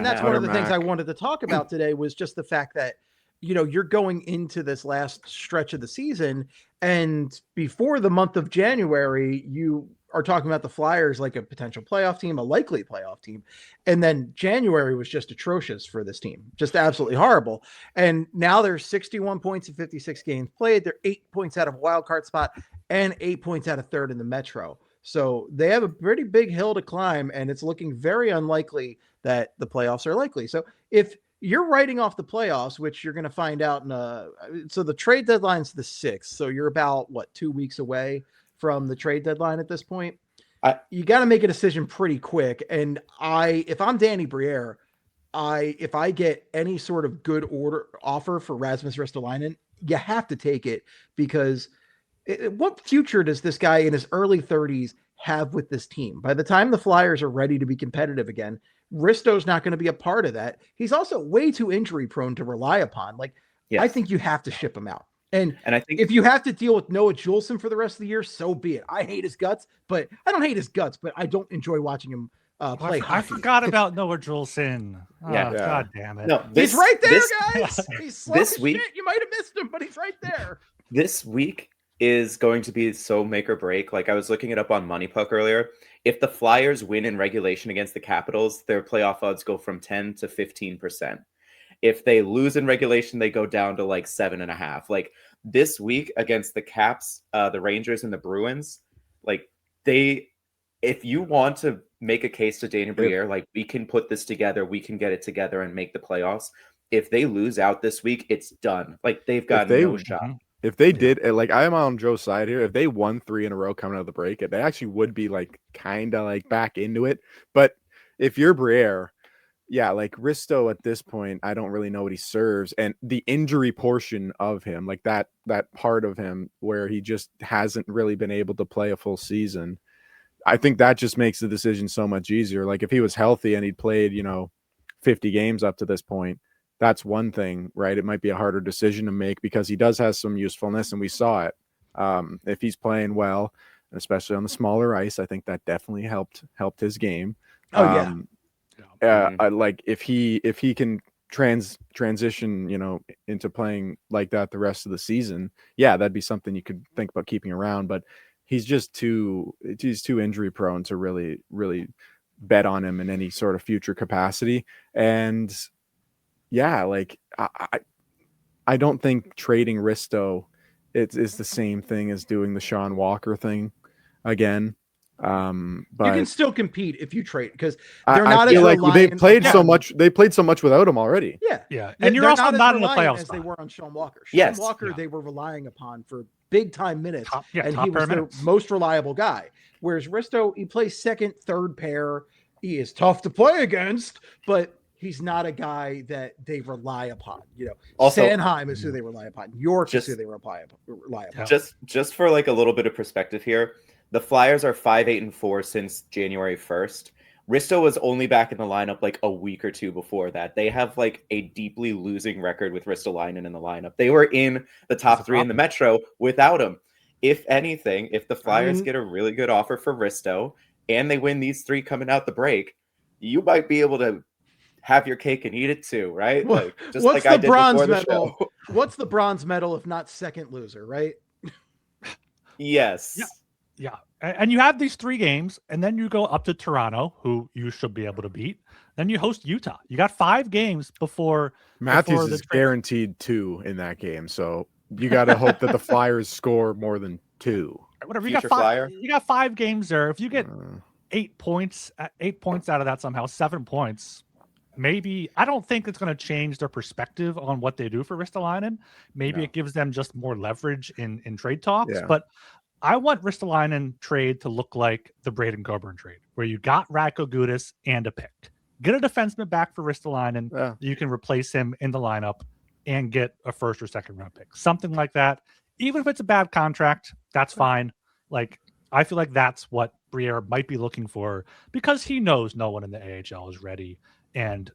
And that's one of the things I wanted to talk about today was just the fact that, you're going into this last stretch of the season, and before the month of January, you are talking about the Flyers like a potential playoff team, a likely playoff team. And then January was just atrocious for this team, just absolutely horrible. And now they're 61 points in 56 games played. They're 8 points out of a wild card spot and 8 points out of third in the Metro. So they have a pretty big hill to climb, and it's looking very unlikely that the playoffs are likely. So if you're writing off the playoffs, which you're going to find out so the trade deadline's the 6th. So you're about 2 weeks away from the trade deadline at this point. You got to make a decision pretty quick. And if I'm Danny Briere, if I get any sort of good offer for Rasmus Ristolainen, you have to take it, because what future does this guy in his early 30s have with this team? By the time the Flyers are ready to be competitive again, Risto's not going to be a part of that. He's also way too injury prone to rely upon. I think you have to ship him out. And I think if you have to deal with Noah Juleson for the rest of the year, so be it. I hate his guts, but I don't hate his guts, but I don't enjoy watching him play hockey. I forgot about Noah Juleson. God damn it. No, he's right there, guys. He's slow this as week, shit. You might have missed him, but he's right there. This week is going to be so make or break. I was looking it up on Money Puck earlier. If the Flyers win in regulation against the Capitals, their playoff odds go from 10 to 15%. If they lose in regulation, they go down to 7.5. This week against the Caps, the Rangers, and the Bruins, if you want to make a case to Danny Briere, we can put this together, we can get it together and make the playoffs. If they lose out this week, it's done. They've got no shot. If they did, I am on Joe's side here. If they won 3 in a row coming out of the break, they actually would be kind of back into it. But if you're Briere, Risto at this point, I don't really know what he serves. And the injury portion of him, that part of him where he just hasn't really been able to play a full season, I think that just makes the decision so much easier. If he was healthy and he'd played, 50 games up to this point, that's one thing, right? It might be a harder decision to make because he does have some usefulness, and we saw it. If he's playing well, especially on the smaller ice, I think that definitely helped his game. If he can transition, into playing like that the rest of the season, that'd be something you could think about keeping around. But he's just too injury prone to really, really bet on him in any sort of future capacity. And I don't think trading Risto is the same thing as doing the Sean Walker thing again. But you can still compete if you trade, because they're not as reliant. They played so much. They played so much without him already. Yeah. And you're also not in the playoffs as they were on Sean Walker. Yes. Sean Walker, they were relying upon for big time minutes, and top he was their minutes. most reliable guy. Whereas Risto, he plays second, third pair. He is tough to play against, but he's not a guy that they rely upon. Also, Sanheim is who they rely upon. York is who they rely upon. Just for a little bit of perspective here, the Flyers are 5-8-4 since January 1st. Risto was only back in the lineup a week or two before that. They have a deeply losing record with Ristolainen in the lineup. They were in the top 3 in the Metro without him. If anything, if the Flyers get a really good offer for Risto and they win these 3 coming out the break, you might be able to have your cake and eat it too, right? What's the bronze medal? What's the bronze medal if not second loser, right? Yes. Yeah. And you have these 3 games, and then you go up to Toronto, who you should be able to beat. Then you host Utah. You got 5 games before Matthews is guaranteed 2 in that game. So you got to hope that the Flyers score more than 2. Whatever. You got 5 games there. If you get 8 points out of that somehow, 7 points, maybe. I don't think it's going to change their perspective on what they do for Ristolainen. Maybe it gives them just more leverage in trade talks. Yeah. But I want Ristolainen trade to look like the Braden Coburn trade, where you got Radko Gudas and a pick. Get a defenseman back for Ristolainen. Yeah. You can replace him in the lineup and get a first or second round pick. Something like that. Even if it's a bad contract, that's fine. I feel like that's what Briere might be looking for, because he knows no one in the AHL is ready, and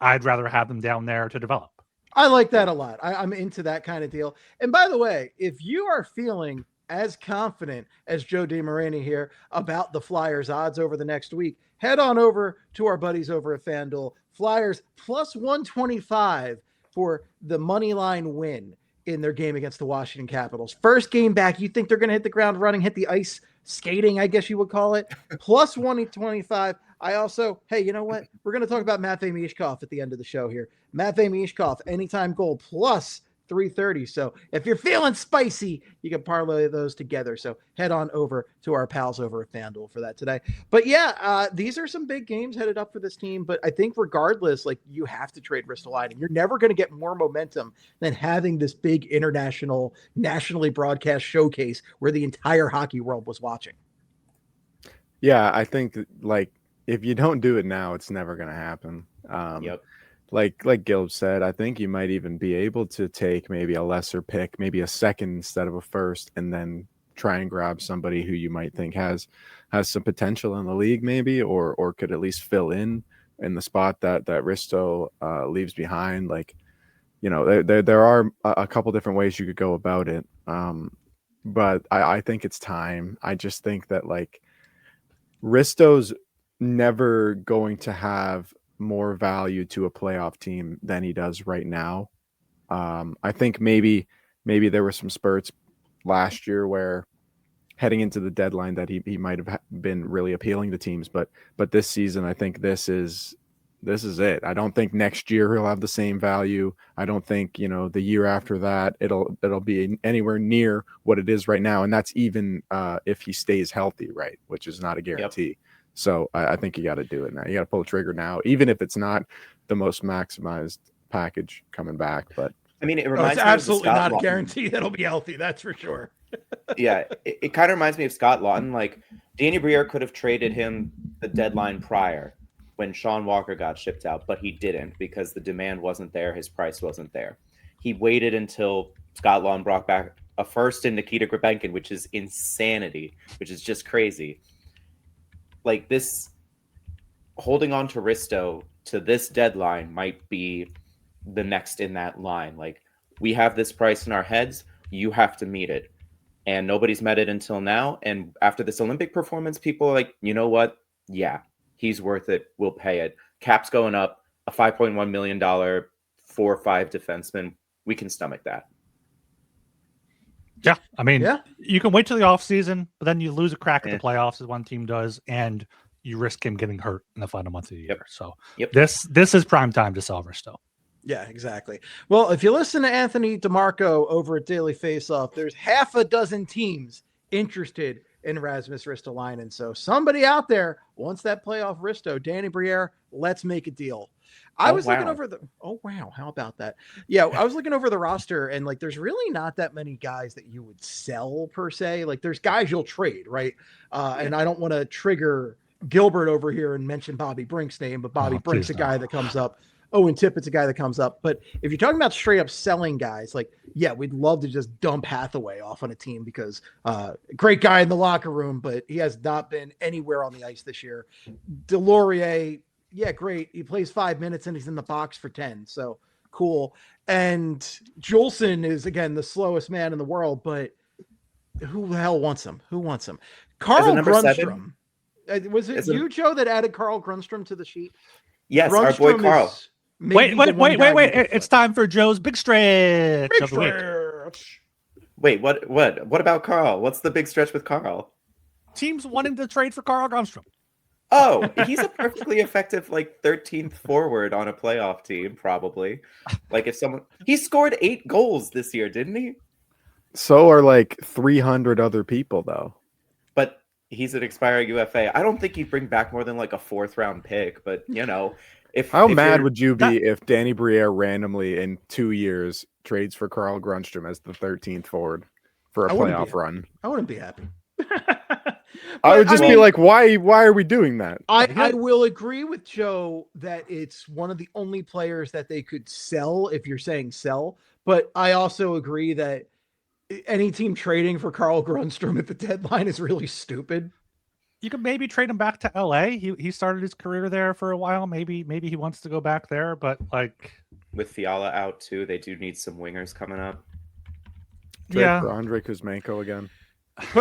I'd rather have him down there to develop. I like that a lot. I'm into that kind of deal. And by the way, if you are feeling as confident as Joe DeMarani here about the Flyers odds over the next week, head on over to our buddies over at FanDuel. Flyers plus 125 for the money line win in their game against the Washington Capitals. First game back, you think they're going to hit the ground running, hit the ice skating, I guess you would call it, plus 125. I also, hey, you know what? We're going to talk about Matvei Michkov at the end of the show here. Matvei Michkov, anytime goal, plus 330. So if you're feeling spicy, you can parlay those together. So head on over to our pals over at FanDuel for that today. But yeah, these are some big games headed up for this team. But I think regardless, like, you have to trade Ristolainen. You're never going to get more momentum than having this big international, nationally broadcast showcase where the entire hockey world was watching. Yeah, I think like if you don't do it now, it's never going to happen. Yep. Like Gilb said, I think you might even be able to take maybe a lesser pick, maybe a second instead of a first, and then try and grab somebody who you might think has some potential in the league, maybe, or could at least fill in the spot that Risto leaves behind. Like, you know, there are a couple different ways you could go about it, but I think it's time. I just think that like Risto's never going to have more value to a playoff team than he does right now. I think maybe there were some spurts last year where heading into the deadline that he might have been really appealing to teams, but this season I think this is it. I don't think next year he'll have the same value. I don't think, you know, the year after that it'll be anywhere near what it is right now, and that's even if he stays healthy, right, which is not a guarantee. Yep. So I think you got to do it now. You got to pull the trigger now, even if it's not the most maximized package coming back. But I mean, it reminds me absolutely of not a guarantee that'll be healthy. That's for sure. Yeah, it kind of reminds me of Scott Lawton. Like, Danny Briere could have traded him the deadline prior when Sean Walker got shipped out, but he didn't because the demand wasn't there. His price wasn't there. He waited until Scott Lawton brought back a first in Nikita Grabenkin, which is insanity, which is just crazy. Like, this holding on to Risto to this deadline might be the next in that line. Like, we have this price in our heads, you have to meet it. And nobody's met it until now. And after this Olympic performance, people are like, you know what? Yeah, he's worth it. We'll pay it. Cap's going up, a $5.1 million 4-5 defenseman. We can stomach that. Yeah, I mean, you can wait till the offseason, but then you lose a crack at the playoffs as one team does, and you risk him getting hurt in the final month of the year. So this is prime time to sell Risto. Yeah, exactly. Well, if you listen to Anthony DeMarco over at Daily Faceoff, there's half a dozen teams interested in Rasmus Ristolainen. So somebody out there wants that playoff Risto. Danny Briere, let's make a deal. I was looking over how about that? Yeah, I was looking over the roster, and like there's really not that many guys that you would sell per se. Like there's guys you'll trade, right? And I don't want to trigger Gilbert over here and mention Bobby Brink's name, but Bobby Brink's a guy that comes up. Owen Tippett's a guy that comes up. But if you're talking about straight up selling guys, like, yeah, we'd love to just dump Hathaway off on a team because great guy in the locker room, but he has not been anywhere on the ice this year. Delorier, yeah, great. He plays 5 minutes and he's in the box for 10. So cool. And Juleson is, again, the slowest man in the world, but who the hell wants him? Who wants him? Carl Grundstrom. Was it you, Joe, that added Carl Grundstrom to the sheet? Yes, Grundstrom, our boy Carl. Wait. It's time for Joe's big stretch of the week. Wait, what about Carl? What's the big stretch with Carl? Teams wanting to trade for Carl Grundstrom. Oh, he's a perfectly effective, like, 13th forward on a playoff team, probably. Like, if someone... He scored 8 goals this year, didn't he? So are, like, 300 other people, though. But he's an expiring UFA. I don't think he'd bring back more than, like, a 4th-round pick, but, you know... How mad would you be if Danny Briere randomly in 2 years trades for Carl Grundstrom as the 13th forward for a playoff run? I wouldn't be happy. I would just be like, why are we doing that? I will agree with Joe that it's one of the only players that they could sell if you're saying sell. But I also agree that any team trading for Carl Grundstrom at the deadline is really stupid. You could maybe trade him back to LA. He started his career there for a while. Maybe he wants to go back there, but like with Fiala out too, they do need some wingers coming up. Trade for Andrei Kuzmenko again.